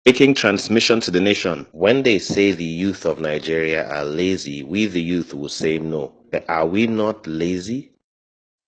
Making transmission to the nation. When they say the youth of Nigeria are lazy, we the youth will say no. But are we not lazy?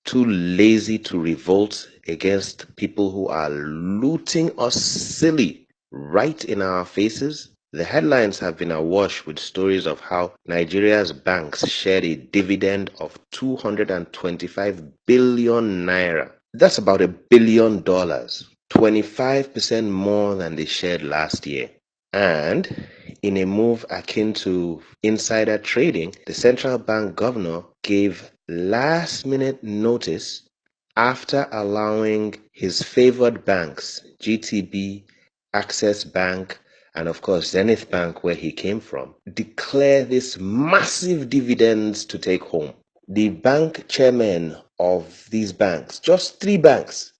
Too lazy to revolt against people who are looting us silly right in our faces? The headlines have been awash with stories of how Nigeria's banks shared a dividend of 225 billion naira. That's about $1 billion, 25% more than they shared last year. And in a move akin to insider trading, the central bank governor gave last-minute notice after allowing his favored banks, GTB, Access Bank, and of course Zenith Bank, where he came from, declare these massive dividends to take home. The bank chairmen of these banks, just three banks,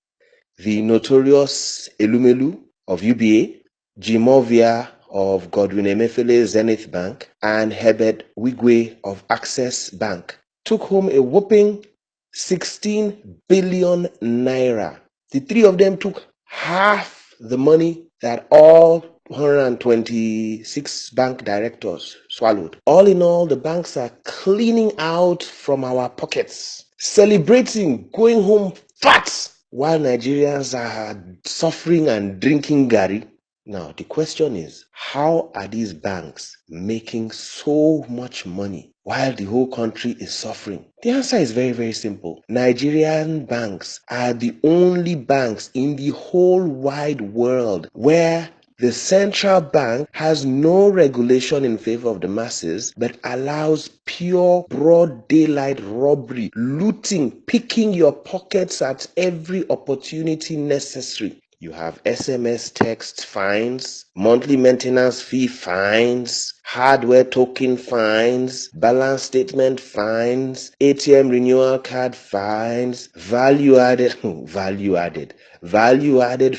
the notorious Elumelu of UBA, Jimovia of Godwin Emefiele Zenith Bank, and Herbert Wigwe of Access Bank, took home a whopping 16 billion naira. The three of them took half the money that all 126 bank directors swallowed. All in all, the banks are cleaning out from our pockets, celebrating, going home fat, while Nigerians are suffering and drinking gari. Now, the question is, how are these banks making so much money while the whole country is suffering? The answer is very, very simple. Nigerian banks are the only banks in the whole wide world where the central bank has no regulation in favor of the masses, but allows pure broad daylight robbery, looting, picking your pockets at every opportunity necessary. You have SMS text fines, monthly maintenance fee fines, hardware token fines, balance statement fines, ATM renewal card fines, value added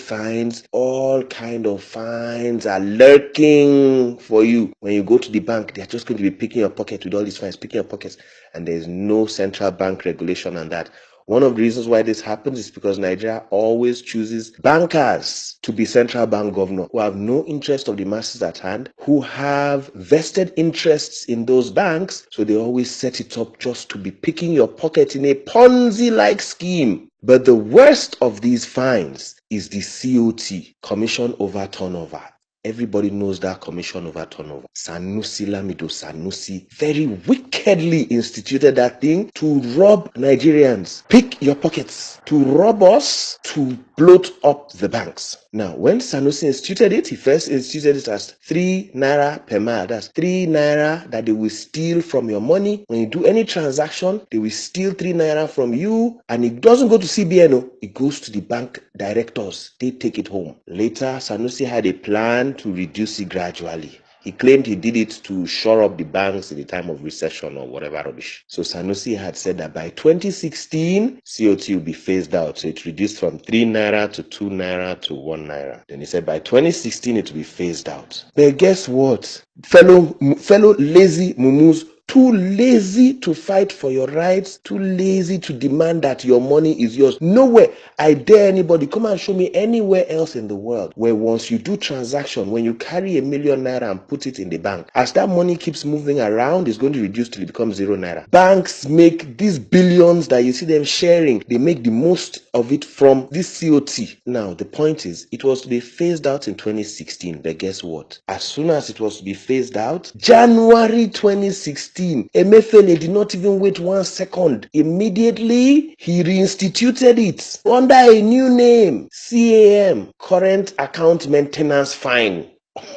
fines, all kind of fines are lurking for you. When you go to the bank, they're just going to be picking your pocket with all these fines, picking your pockets, and there's no central bank regulation on that. One of the reasons why this happens is because Nigeria always chooses bankers to be central bank governor who have no interest of the masses at hand, who have vested interests in those banks, so they always set it up just to be picking your pocket in a Ponzi-like scheme. But the worst of these fines is the COT, Commission Over Turnover. Everybody knows that commission over turnover. Sanusi Lamido Sanusi very wickedly instituted that thing to rob Nigerians. Pick your pockets. To rob us, to bloat up the banks. Now, when Sanusi instituted it, he first instituted it as 3 naira per mile. That's 3 naira that they will steal from your money. When you do any transaction, they will steal 3 naira from you, and it doesn't go to CBN, it goes to the bank directors. They take it home. Later, Sanusi had a plan to reduce it gradually. He claimed he did it to shore up the banks in the time of recession or whatever rubbish. So Sanusi had said that by 2016, COT will be phased out. So it reduced from 3 naira to 2 naira to 1 naira. Then he said by 2016, it will be phased out. But guess what? Fellow lazy mumus, too lazy to fight for your rights, too lazy to demand that your money is yours. Nowhere. I dare anybody, come and show me anywhere else in the world where once you do transaction, when you carry $1 million and put it in the bank, as that money keeps moving around, it's going to reduce till it becomes 0 naira. Banks make these billions that you see them sharing, they make the most of it from this COT. Now, the point is, it was to be phased out in 2016, but guess what? As soon as it was to be phased out, January 2016, Emefiele did not even wait 1 second. Immediately, he reinstituted it under a new name, CAM, Current Account Maintenance Fine.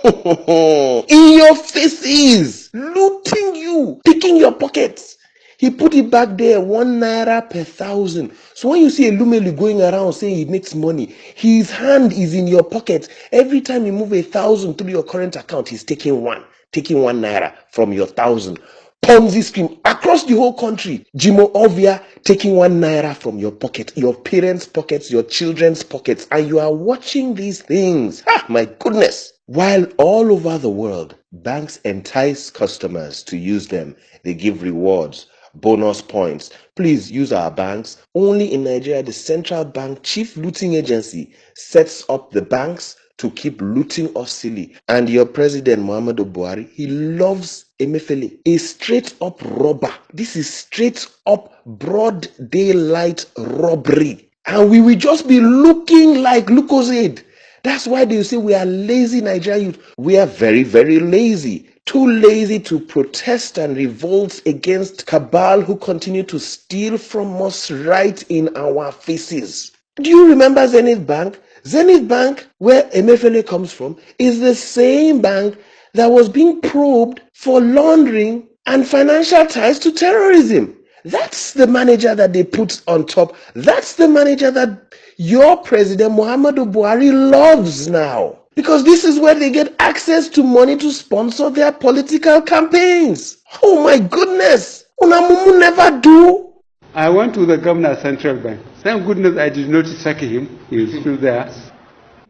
In your faces, looting you, picking your pockets. He put it back there, 1 naira per 1,000. So when you see a Lumelu going around saying he makes money, his hand is in your pocket. Every time you move 1,000 through your current account, he's taking 1 naira from your 1,000. Ponzi scheme across the whole country. Jimo Ovia taking 1 naira from your pocket, your parents' pockets, your children's pockets, and you are watching these things. Ah, my goodness. While all over the world, banks entice customers to use them. They give rewards, bonus points. Please use our banks. Only in Nigeria, the central bank chief looting agency sets up the banks to keep looting us silly. And your president, Muhammadu Buhari, he loves Emefiele, a straight up robber. This is straight up broad daylight robbery. And we will just be looking like Lucozade. That's why they say we are lazy Nigerian youth. We are very, very lazy. Too lazy to protest and revolt against cabal who continue to steal from us right in our faces. Do you remember Zenith Bank? Zenith Bank, where Emefiele comes from, is the same bank that was being probed for laundering and financial ties to terrorism. That's the manager that they put on top. That's the manager that your president, Muhammadu Buhari, loves now. Because this is where they get access to money to sponsor their political campaigns. Oh my goodness. Unamumu never do. I went to the governor central bank. Thank goodness I did not sack him. He is still there.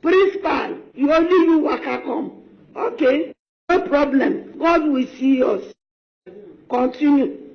Principal, you only you waka come. Okay, no problem. God will see us. Continue.